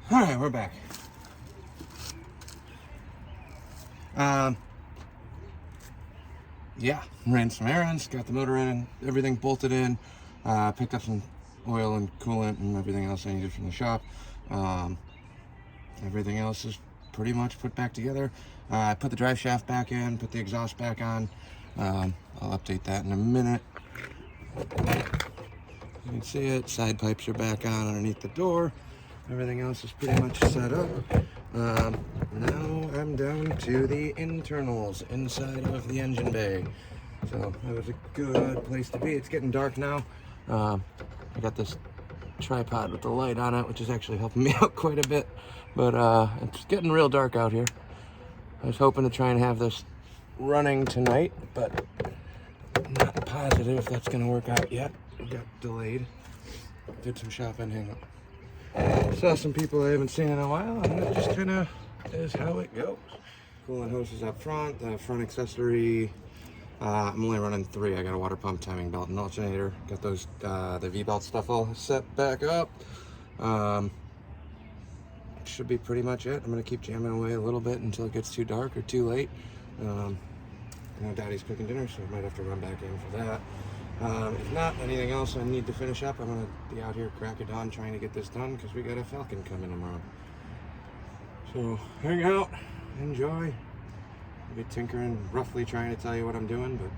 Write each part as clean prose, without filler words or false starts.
All right, we're back. Yeah, ran some errands, got the motor in, everything bolted in, picked up some oil and coolant and everything else I needed from the shop. Everything else is pretty much put back together. I put the drive shaft back in, put the exhaust back on. I'll update that in a minute. You can see it, side pipes are back on underneath the door. Everything else is pretty much set up. Now I'm down to the internals inside of the engine bay. So that was a good place to be. It's getting dark now. I got this tripod with the light on it, which is actually helping me out quite a bit. But it's getting real dark out here. I was hoping to try and have this running tonight, but not positive if that's going to work out yet. It got delayed. Did some shopping, hang up. Saw some people I haven't seen in a while, and that just kind of is how it goes. Coolant hose is up front, the front accessory. I'm only running 3. I got a water pump, timing belt, and alternator. Got those the V-belt stuff all set back up. Should be pretty much it. I'm gonna keep jamming away a little bit until it gets too dark or too late. I know Daddy's cooking dinner, so I might have to run back in for that. If not, anything else I need to finish up, I'm gonna be out here crack of dawn trying to get this done because we got a Falcon coming tomorrow. So hang out, enjoy. I'll be tinkering, roughly trying to tell you what I'm doing, but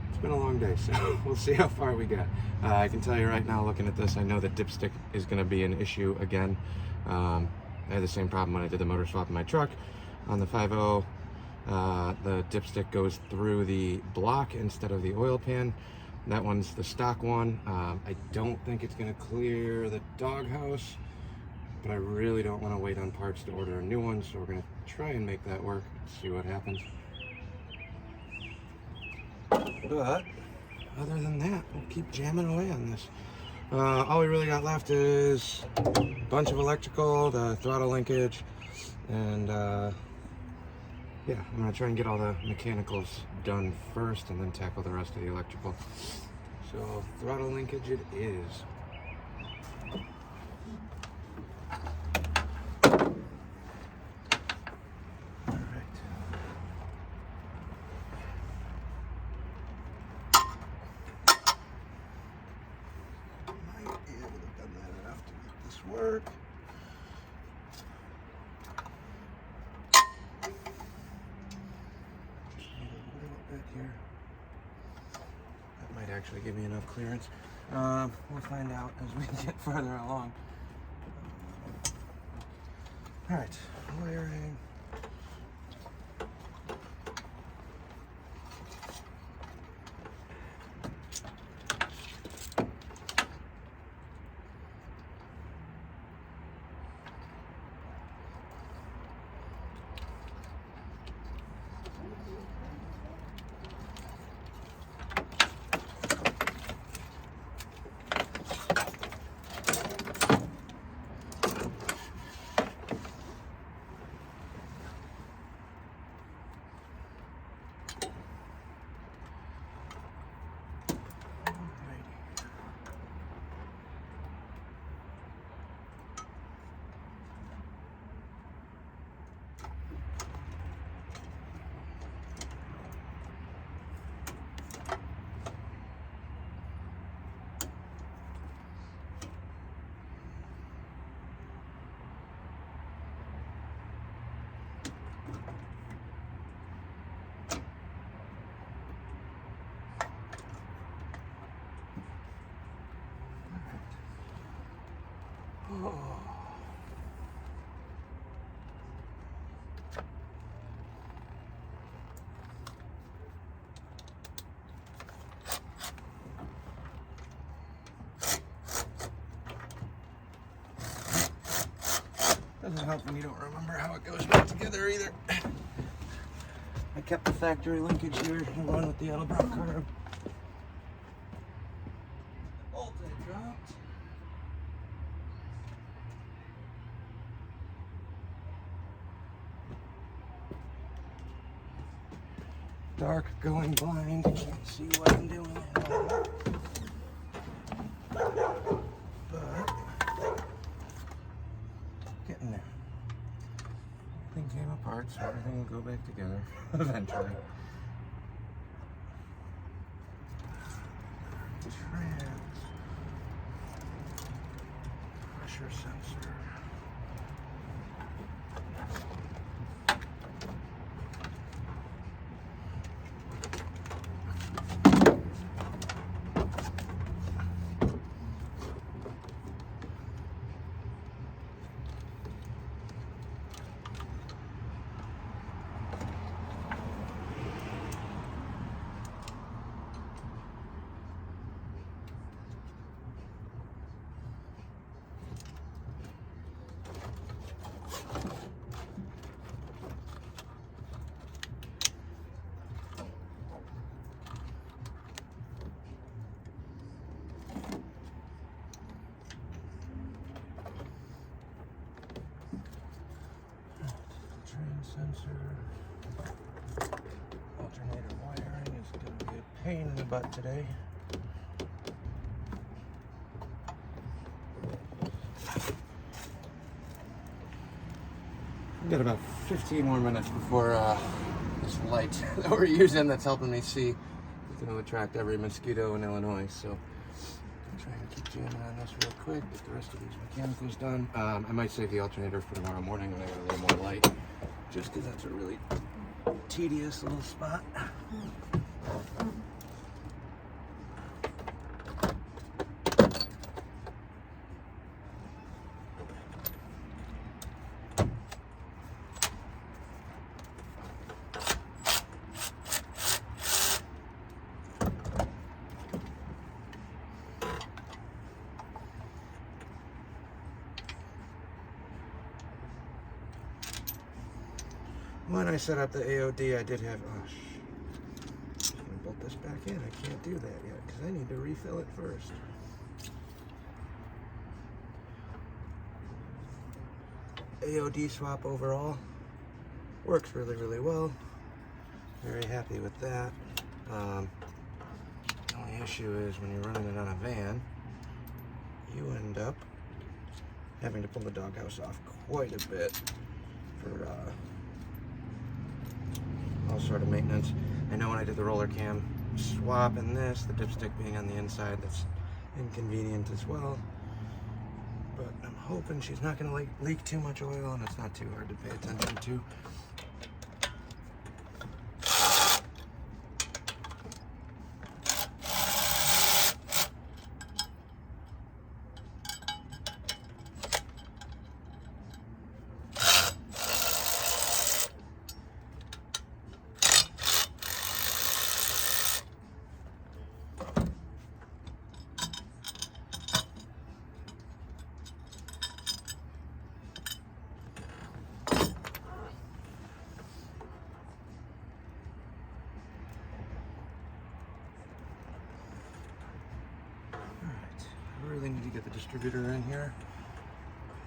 it's been a long day, so we'll see how far we get. I can tell you right now, looking at this, I know that dipstick is gonna be an issue again. I had the same problem when I did the motor swap in my truck. On the 5.0, the dipstick goes through the block instead of the oil pan. That one's the stock one. I don't think it's gonna clear the doghouse, but I really don't want to wait on parts to order a new one, so we're gonna try and make that work. See what happens. But other than that, we'll keep jamming away on this. All we really got left is a bunch of electrical, the throttle linkage, and yeah, I'm gonna try and get all the mechanicals done first and then tackle the rest of the electrical. So throttle linkage it is. Work. Just need a little bit here. That might actually give me enough clearance. We'll find out as we get further along. All right, wiring. Oh. Doesn't help when you don't remember how it goes back together either. I kept the factory linkage here and run with the Edelbrock carb. Bolt I dropped. Dark, going blind, can't see what I'm doing at all. But everything came apart, so everything will go back together eventually. Trans pressure sensor. Sensor. Alternator wiring is going to be a pain in the butt today. We've got about 15 more minutes before this light that we're using that's helping me see is going to attract every mosquito in Illinois. So I'm trying to keep jamming on this real quick, get the rest of these mechanicals done. I might save the alternator for tomorrow morning when I got a little more light, just because that's a really tedious little spot. When I set up the AOD, I did have, I'm gonna bolt this back in. I can't do that yet because I need to refill it first. AOD swap overall works really, really well. Very happy with that. The only issue is when you're running it on a van, you end up having to pull the doghouse off quite a bit for all sort of maintenance. I know when I did the roller cam swap and this, the dipstick being on the inside, that's inconvenient as well. But I'm hoping she's not going to leak too much oil and it's not too hard to pay attention to. I really need to get the distributor in here.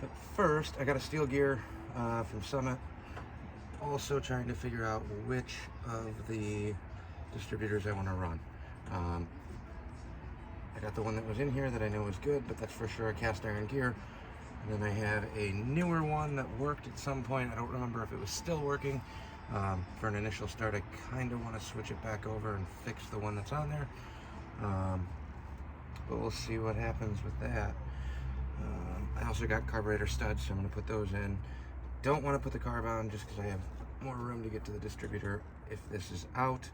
But first, I got a steel gear from Summit. Also trying to figure out which of the distributors I want to run. I got the one that was in here that I know is good, but that's for sure a cast iron gear. And then I have a newer one that worked at some point. I don't remember if it was still working. For an initial start, I kind of want to switch it back over and fix the one that's on there. But we'll see what happens with that. I also got carburetor studs, so I'm going to put those in. Don't want to put the carb on just because I have more room to get to the distributor if this is out.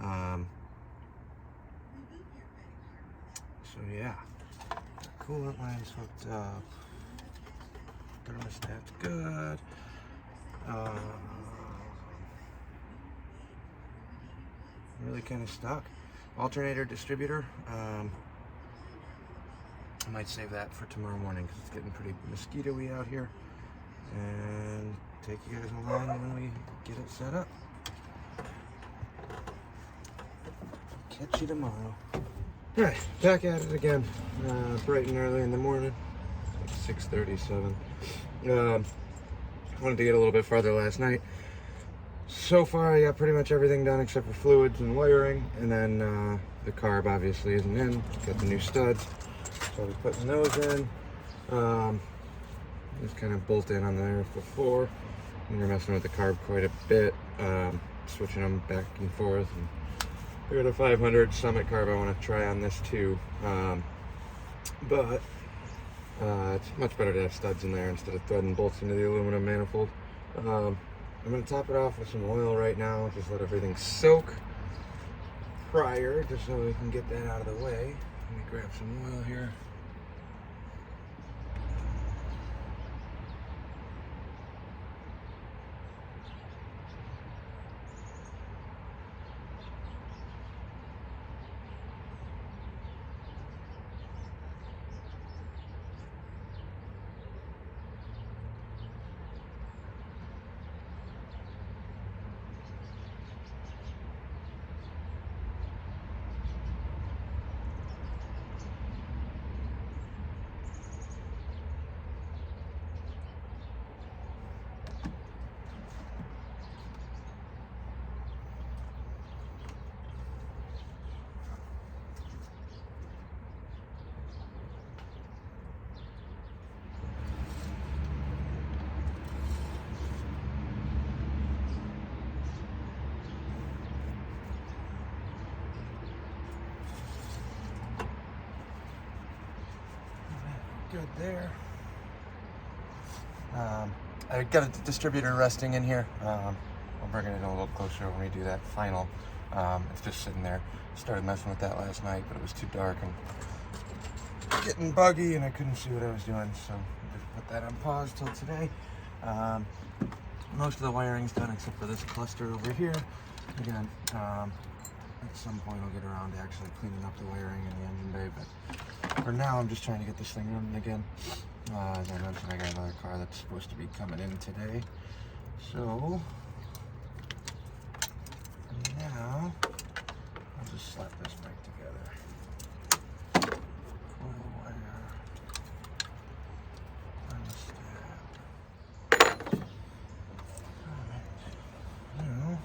So yeah, coolant line's hooked up. Thermostat's good. I'm really kind of stuck. Alternator distributor. I might save that for tomorrow morning because it's getting pretty mosquito-y out here. And take you guys along when we get it set up. Catch you tomorrow. Alright, back at it again. Bright and early in the morning. It's like 6:37. Wanted to get a little bit farther last night. So far I got pretty much everything done except for fluids and wiring. And then the carb obviously isn't in. Got the new studs. So I'll be putting those in. Just kind of bolt in on there before. when you're messing with the carb quite a bit, switching them back and forth. And we got a 500 Summit carb I want to try on this too, but it's much better to have studs in there instead of threading bolts into the aluminum manifold. I'm going to top it off with some oil right now, just let everything soak prior, just so we can get that out of the way. Let me grab some oil here. Good there. I got a distributor resting in here. I'll bring it in a little closer when we do that final. It's just sitting there. Started messing with that last night, but it was too dark and getting buggy, and I couldn't see what I was doing, so I just put that on pause till today. Most of the wiring's done except for this cluster over here. Again, at some point I'll get around to actually cleaning up the wiring in the engine bay, but for now I'm just trying to get this thing running again. As I mentioned, I got another car that's supposed to be coming in today, so now I'll just slap this back together. Coil wire on the stab. Alright, now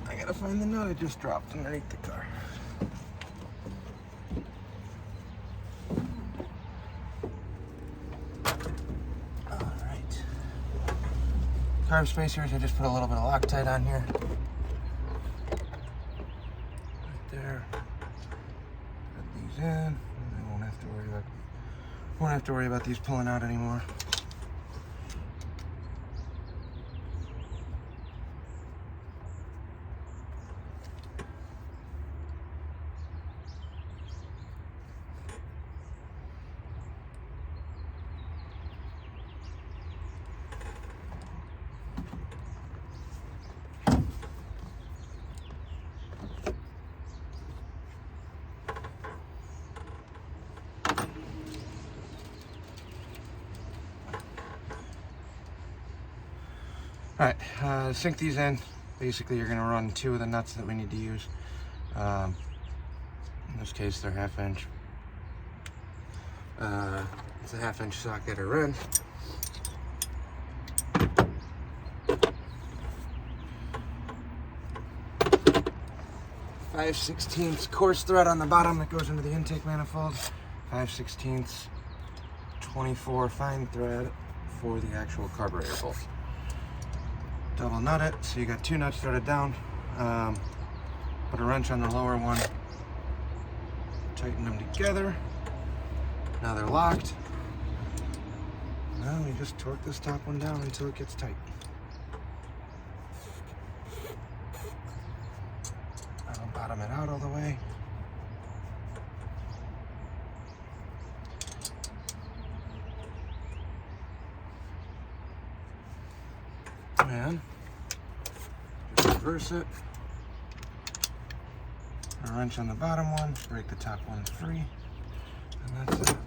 I gotta find the nut I just dropped underneath the car. Carb spacers, I just put a little bit of Loctite on here. Right there. Put these in, and I won't have to worry about these pulling out anymore. Alright, to sink these in, basically you're going to run two of the nuts that we need to use. In this case, they're 1/2 inch. It's a 1/2 inch socket or wrench. .5/16 coarse thread on the bottom that goes into the intake manifold. 5/16 24 fine thread for the actual carburetor bolt. Double nut it, so you got two nuts threaded down. Put a wrench on the lower one, tighten them together. Now they're locked. Now we just torque this top one down until it gets tight. I'll bottom it out all the way. And just reverse it. A wrench on the bottom one, break the top one free, and that's it.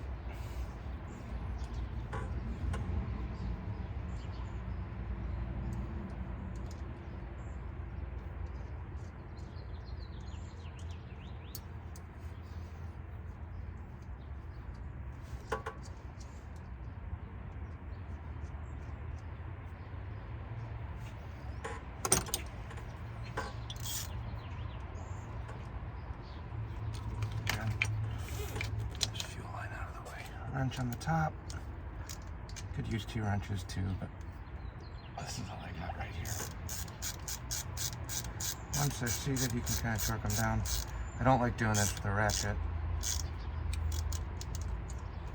Wrench on the top, Could use 2 wrenches too, but this is all I got right here. Once they're seated, you can kind of torque them down. I don't like doing this with a ratchet,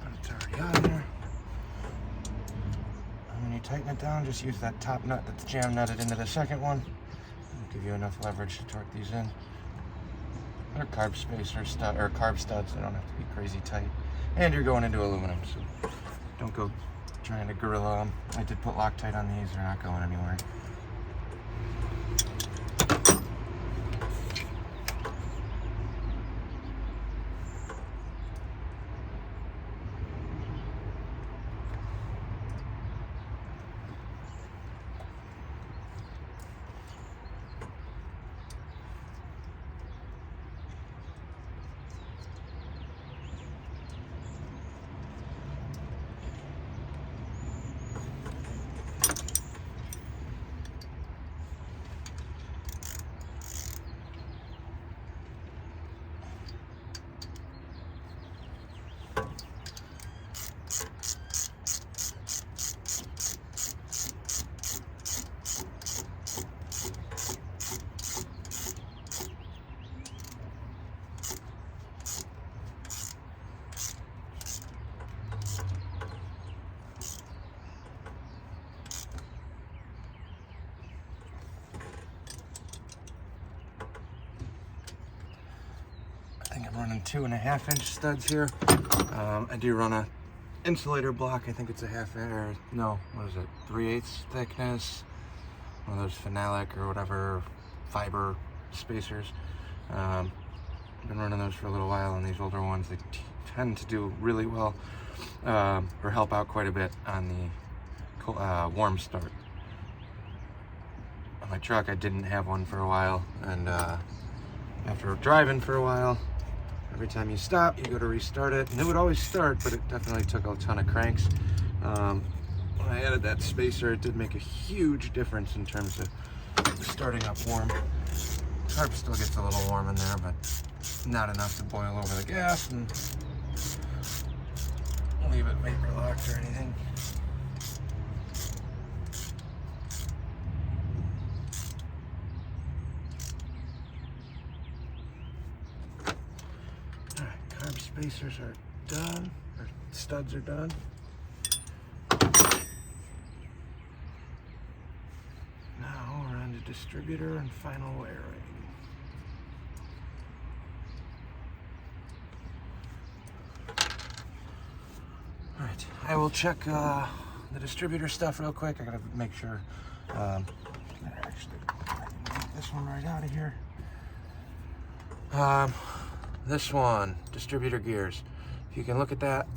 but it's already on there. And when you tighten it down, just use that top nut that's jam nutted into the second one. It'll give you enough leverage to torque these in. They're carb spacers, or carb studs. They don't have to be crazy tight. And you're going into aluminum, so don't go trying to gorilla them. I did put Loctite on these. They're not going anywhere. I think I'm running 2.5-inch studs here. I do run a insulator block. I think it's a 1/2 inch, or no, what is it? 3/8 thickness. One of those phenolic or whatever fiber spacers. I've been running those for a little while, and these older ones, they tend to do really well, or help out quite a bit on the warm start. On my truck, I didn't have one for a while, and after driving for a while, every time you stop, you go to restart it, and it would always start, but it definitely took a ton of cranks. When I added that spacer, it did make a huge difference in terms of starting up warm. Carb still gets a little warm in there, but not enough to boil over the gas and leave it vapor locked or anything. Alright, carb spacers are done, or studs are done. Now we're on to distributor and final wiring. Alright, I will check the distributor stuff real quick. I gotta make sure. Actually, I can take this one right out of here. This one, distributor gears. If you can look at that,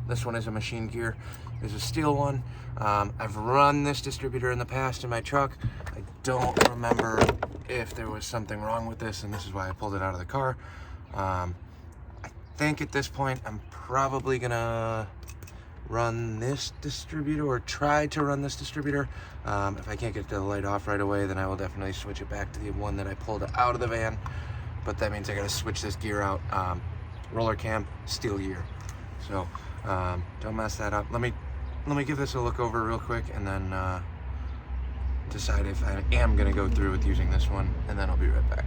this one is a machine gear. It's a steel one. I've run this distributor in the past in my truck. I don't remember if there was something wrong with this, and this is why I pulled it out of the car. I think at this point I'm probably gonna run this distributor, or try to run this distributor. If I can't get the light off right away, then I will definitely switch it back to the one that I pulled out of the van. But that means I gotta switch this gear out. Roller cam, steel gear. So don't mess that up. Let me give this a look over real quick, and then decide if I am gonna go through with using this one, and then I'll be right back.